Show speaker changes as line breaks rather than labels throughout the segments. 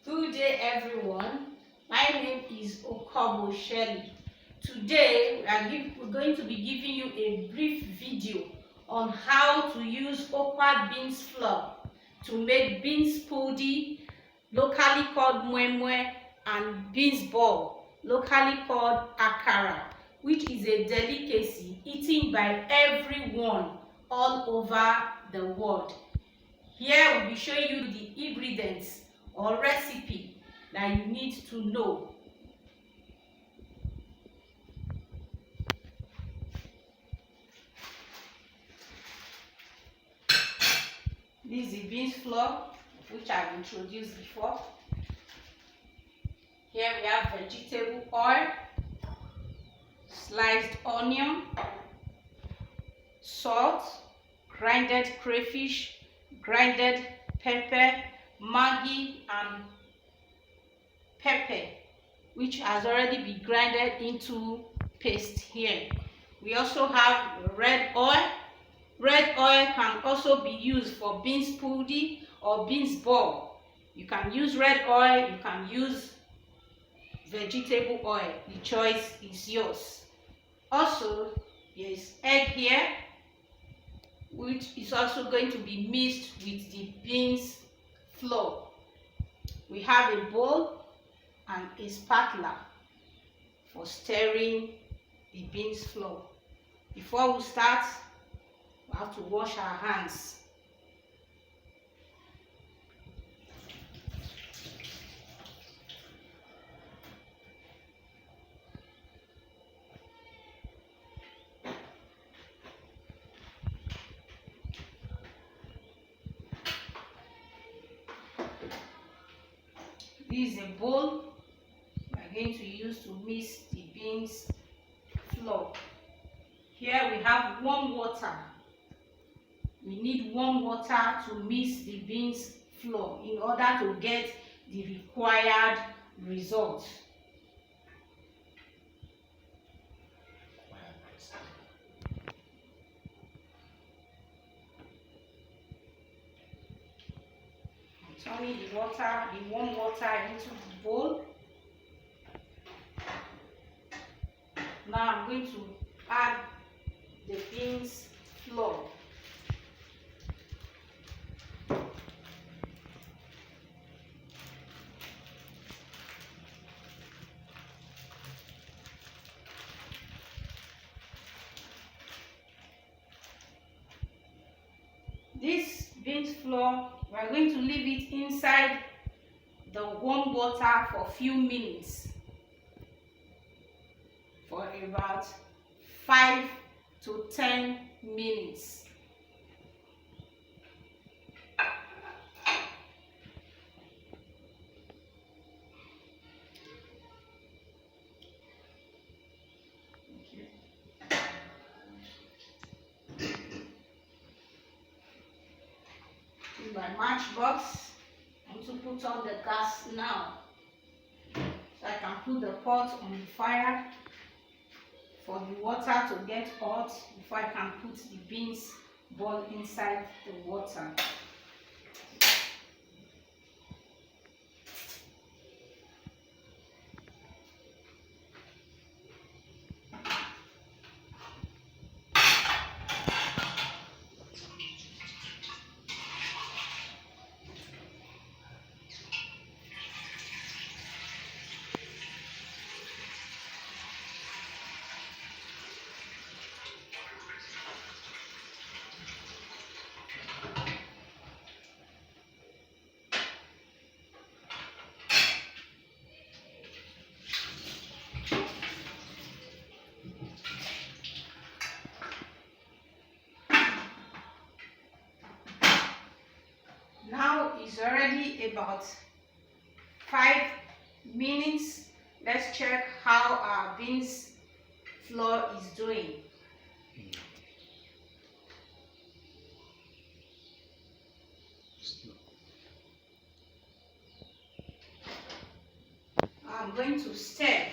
Good day, everyone. My name is Okobo Shelley. Today, we're going to be giving you a brief video on how to use awkward beans flour to make beans puddy, locally called mwemwe, and beans ball, locally called akara, which is a delicacy eaten by everyone all over the world. Here we'll be showing you the ingredients or recipe that you need to know. This is the beans flour, which I've introduced before. Here we have vegetable oil, sliced onion, salt, grinded crayfish, grinded pepper, Maggi, and pepper, which has already been grinded into paste here. We also have red oil. Red oil can also be used for beans puddy or beans ball. You can use red oil, you can use vegetable oil. The choice is yours. Also, there's egg here, which is also going to be mixed with the beans flour. We have a bowl and a spatula for stirring the beans flour. Before we start, we have to wash our hands. This is a bowl we are going to use to mix the beans flour. Here we have warm water. We need warm water to mix the beans flour in order to get the required result. Turning the warm water into the bowl. Now I'm going to add the beans flour. This beans flour, we are going to leave it inside the warm water for a few minutes, for about 5 to 10 minutes. In my matchbox, I'm going to put on the gas now, so I can put the pot on the fire for the water to get hot before I can put the beans ball inside the water. Now it's already about 5 minutes. Let's check how our beans flour is doing. I'm going to stir.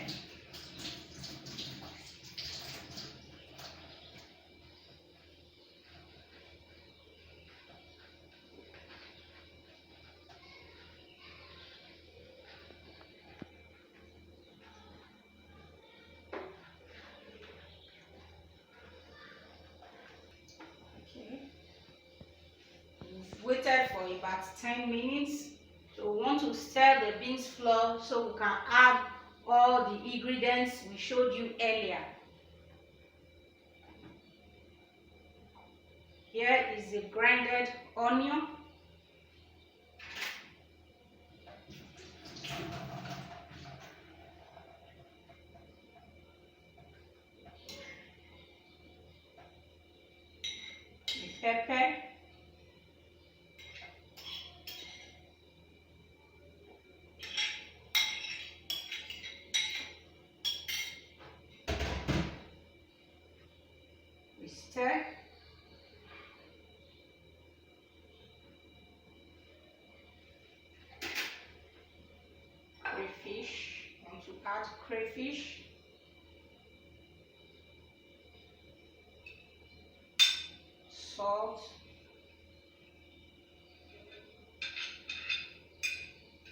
about 10 minutes. So we want to stir the beans flour so we can add all the ingredients we showed you earlier. Here is the grinded onion. The pepper. We stir. Crayfish. I want to add crayfish. Salt.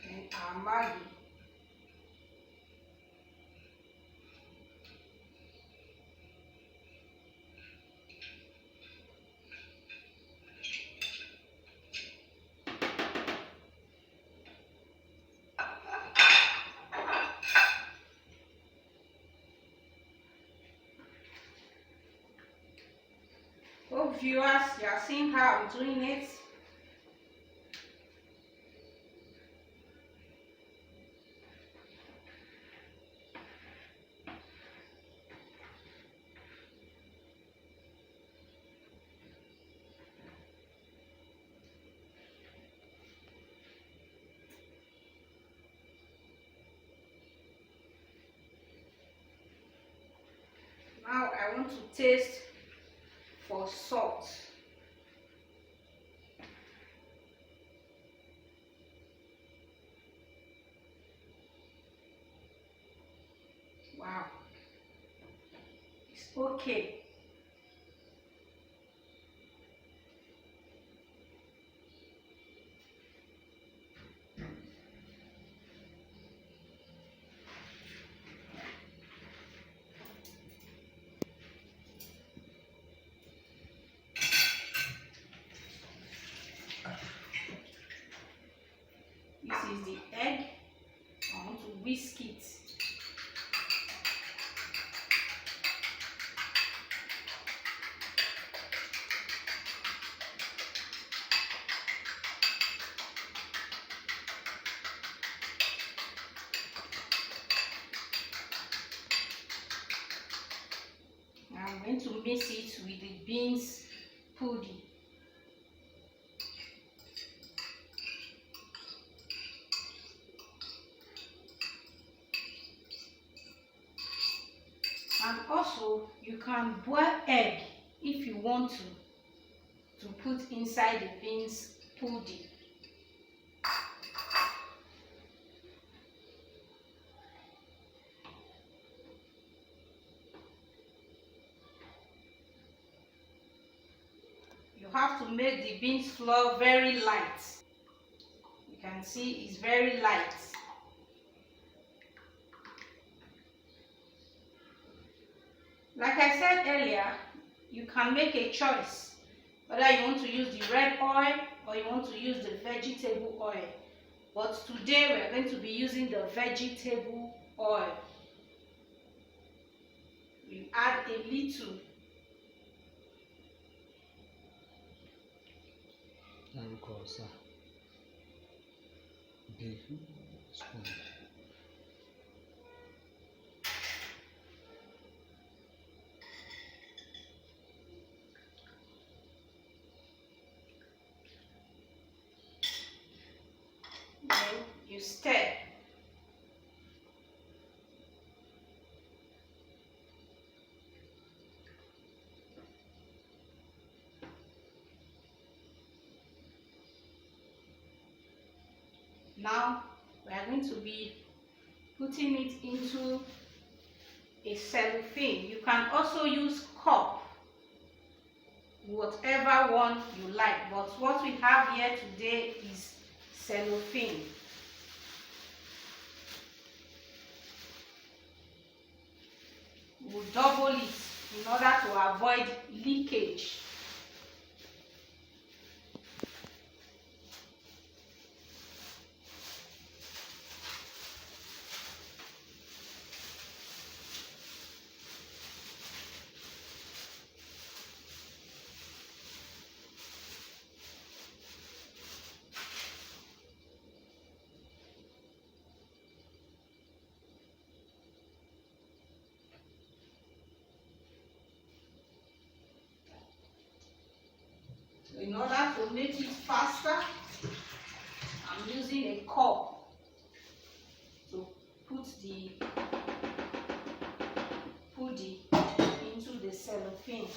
And our Maggi. Hope viewers, you are seeing how I'm doing it. Now I want to taste for salt. Wow, it's okay. This is the egg. I want to whisk it. I'm going to mix it with the beans puddy. And also, you can boil egg if you want to put inside the beans puddy. You have to make the beans flour very light. You can see it's very light. Like I said earlier, you can make a choice whether you want to use the red oil or you want to use the vegetable oil. But today we are going to be using the vegetable oil. We add a little.
Big spoon.
Then you stir. Now we are going to be putting it into a cellophane. You can also use cup, whatever one you like, but what we have here today is cellophane. We'll double it in order to avoid leakage. In order to make it faster, I'm using a cup to put the puddy into the cellophane.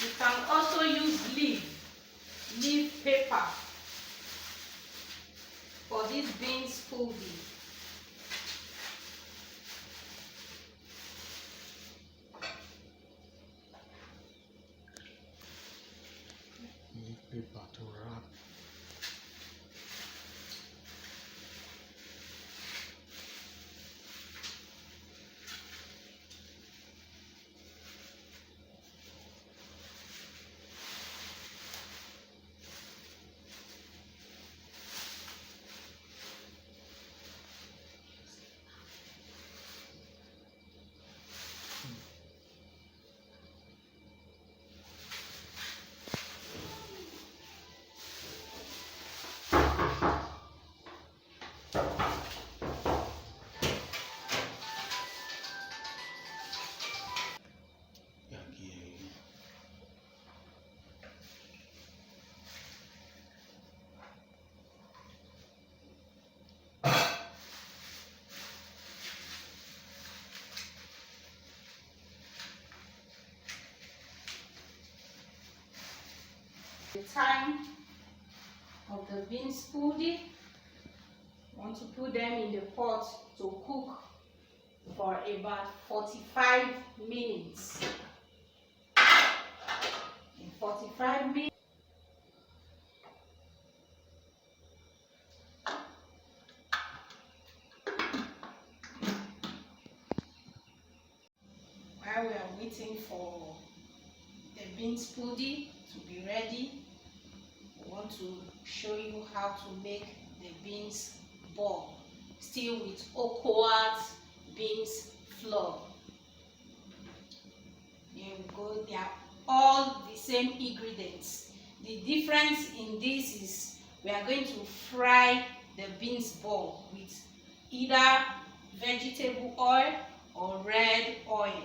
You can also use leaf paper for this beans puddy.
Leaf paper to wrap.
The time of the beans puddy, want to put them in the pot to cook for about 45 minutes. In 45 minutes, while we are waiting for the beans puddy to be ready, I want to show you how to make the beans ball, still with awkward beans flour. Here we go. They are all the same ingredients. The difference in this is we are going to fry the beans ball with either vegetable oil or red oil.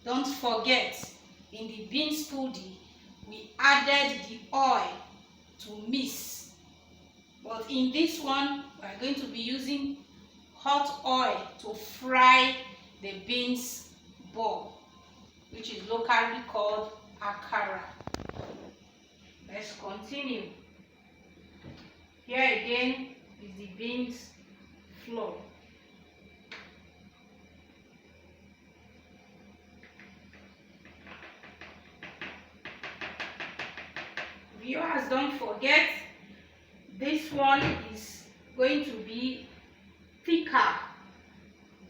Don't forget, in the beans puddy we added the oil to mix, but in this one we are going to be using hot oil to fry the beans ball, which is locally called akara. Let's continue. Here again is the beans flour. Viewers, don't forget, this one is going to be thicker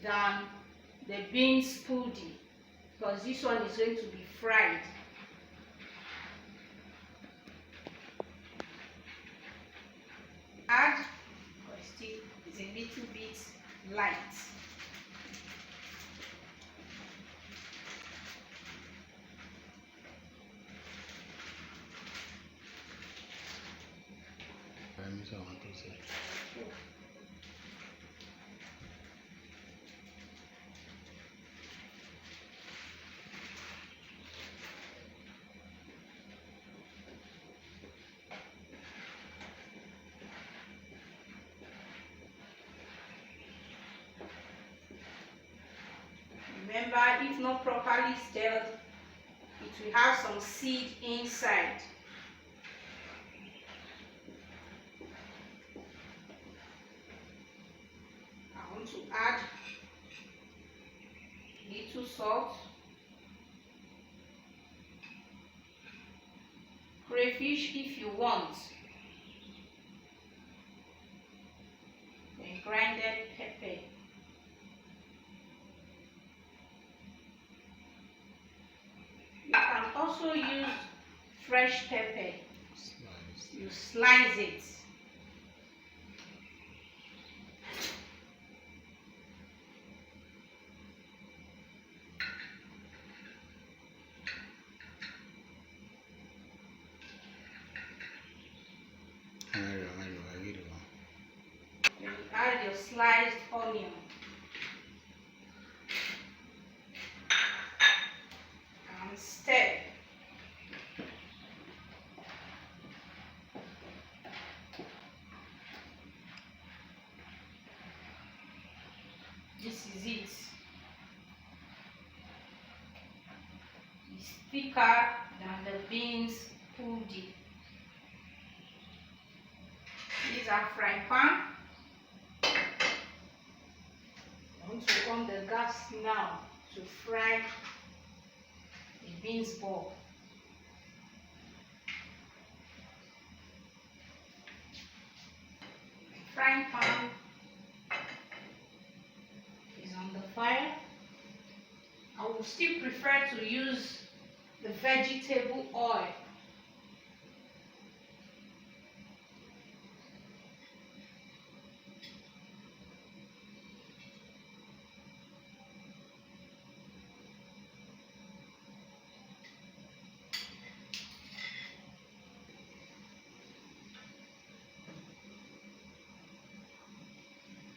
than the beans puddy because this one is going to be fried. Add, but still it's a little bit light. Remember, if not properly stirred, it will have some seed inside. I want to add little salt, crayfish if you want, then grinded pepper. You can also use fresh pepper. You slice it. You add your sliced onion and stir. This is it. It's thicker than the beans puddy. These are frying pan. I want to on the gas now to fry the beans ball. The frying pan is on the fire. I would still prefer to use the vegetable oil.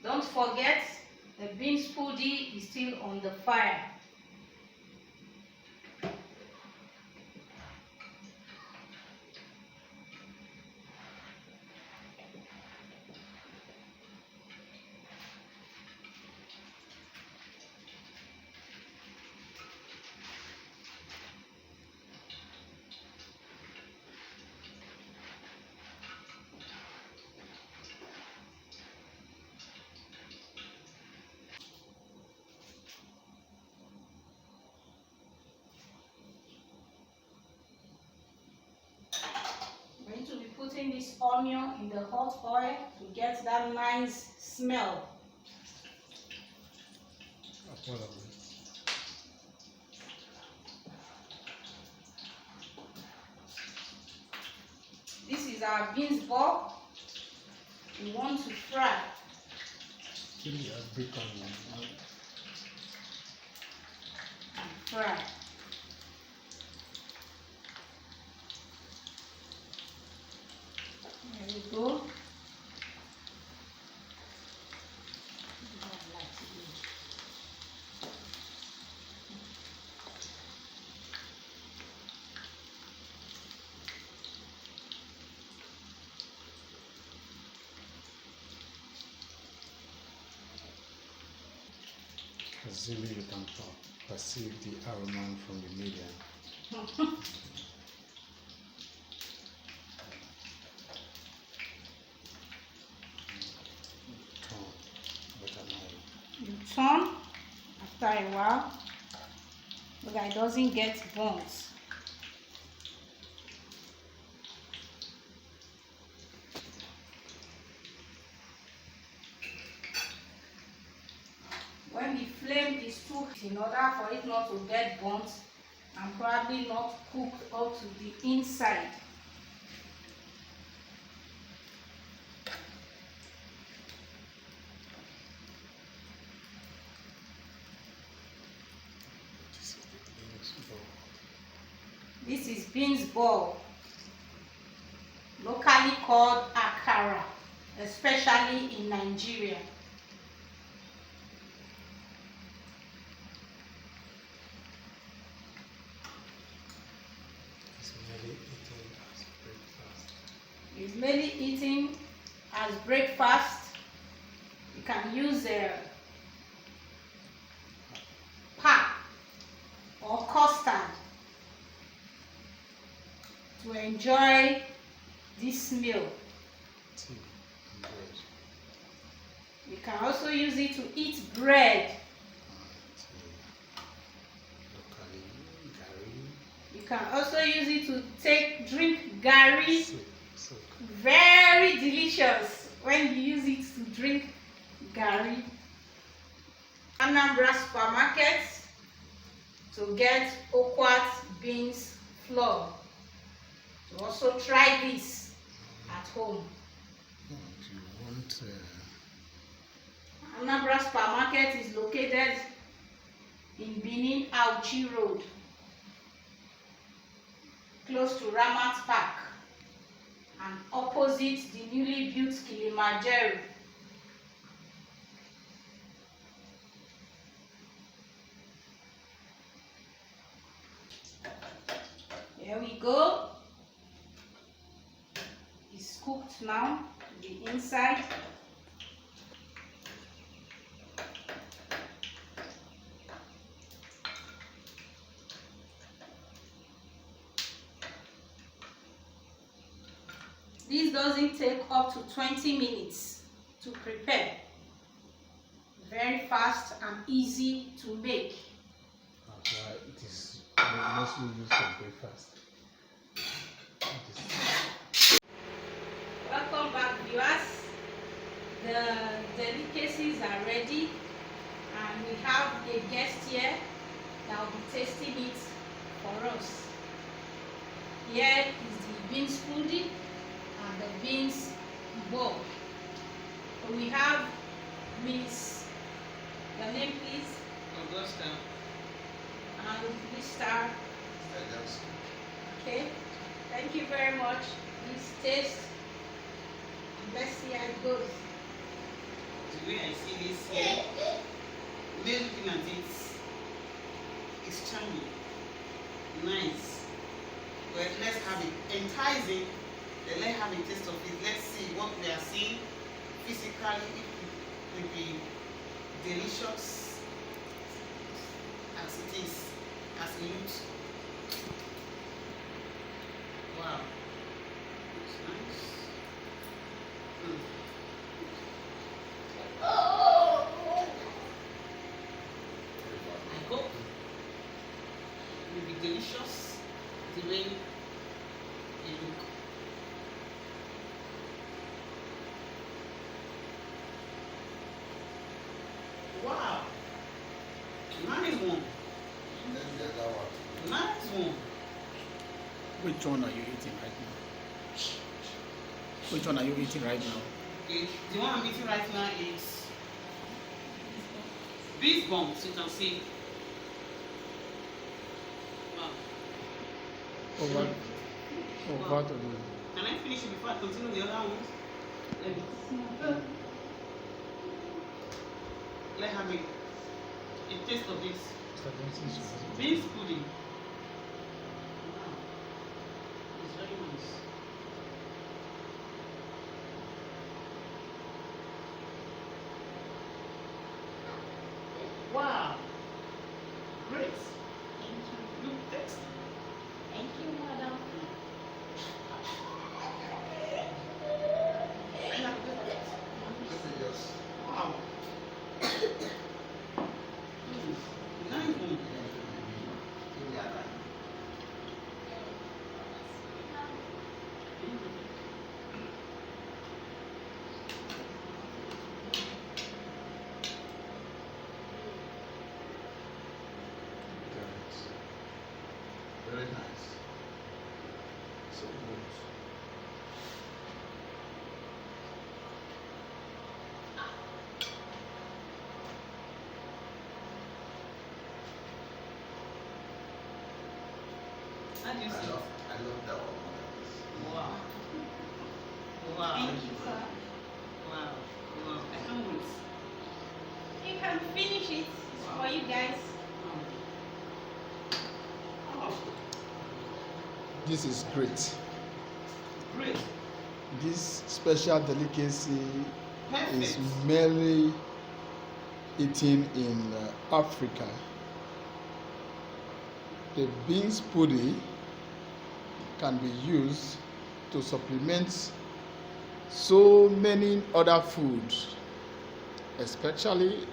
Don't forget, the beans puddy is still on the fire. I'm going to be putting this onion in the hot oil to get that nice smell. This is our beans ball. We want to fry. And fry. There we go.
Assuming you can perceive the aroma from the medium.
You turn after a while so that it doesn't get burnt. When the flame is too hot, in order for it not to get burnt and probably not cooked up to the inside, this is beans ball, locally called akara, especially in Nigeria. It's mainly eaten as breakfast. You can use pap or custard to enjoy this meal. You can also use it to eat bread. can also use it to drink gari.
Soup.
Very delicious when you use it to drink gari. Anambra supermarket to get okwat beans flour. To also try this at home.
If you want
Anambra supermarket is located in Benin Auchi Road, close to Ramat Park, and opposite the newly built Kilimanjaro. Here we go. It's cooked now, the inside. This doesn't take up to 20 minutes to prepare. Very fast and easy to make.
it is mostly used for breakfast.
Welcome back, viewers. The delicacies are ready, and we have a guest here that will be tasting it for us. Here is the beans puddy and the beans bowl. So we have Miss, your name please?
Augusta.
And Mr.
Johnson.
Okay, thank you very much. Please taste. Let's see how it goes.
The way I see this here, the way looking at it, it's charming, nice. But let's have it enticing. Then let's have a taste of it. Let's see what we are seeing physically. It will be delicious as it is, as it looks. Wow, it's nice. I hope it will be delicious the way it looks. Wow, nice one. Nice one.
Which one are you eating right now? Which one are you eating right now?
Okay, the one I'm eating right now is beef bones. You can see. Wow.
Over to the
Can I finish it before I continue the other ones? Let me. Let's have a taste of this. Beef pudding. Wow. It's very nice. Wow. Great.
Thank you.
Look, tasty.
Thank you, madam.
Wow. Nice one.
Very nice. So good.
How do you see?
I love that one.
Wow. Wow.
Thank you, sir.
Wow. Wow. I can't wait.
You can finish it. It's for you guys.
Oh,
This is great.
great.
This special delicacy is
Perfect.
merely eaten in Africa. The beans puddy can be used to supplement so many other foods, especially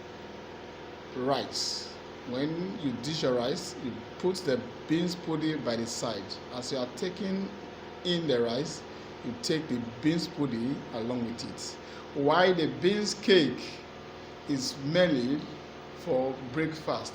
rice. When you dish your rice, you put the beans puddy by the side. As you are taking in the rice, you take the beans puddy along with it. While the beans cake is mainly for breakfast.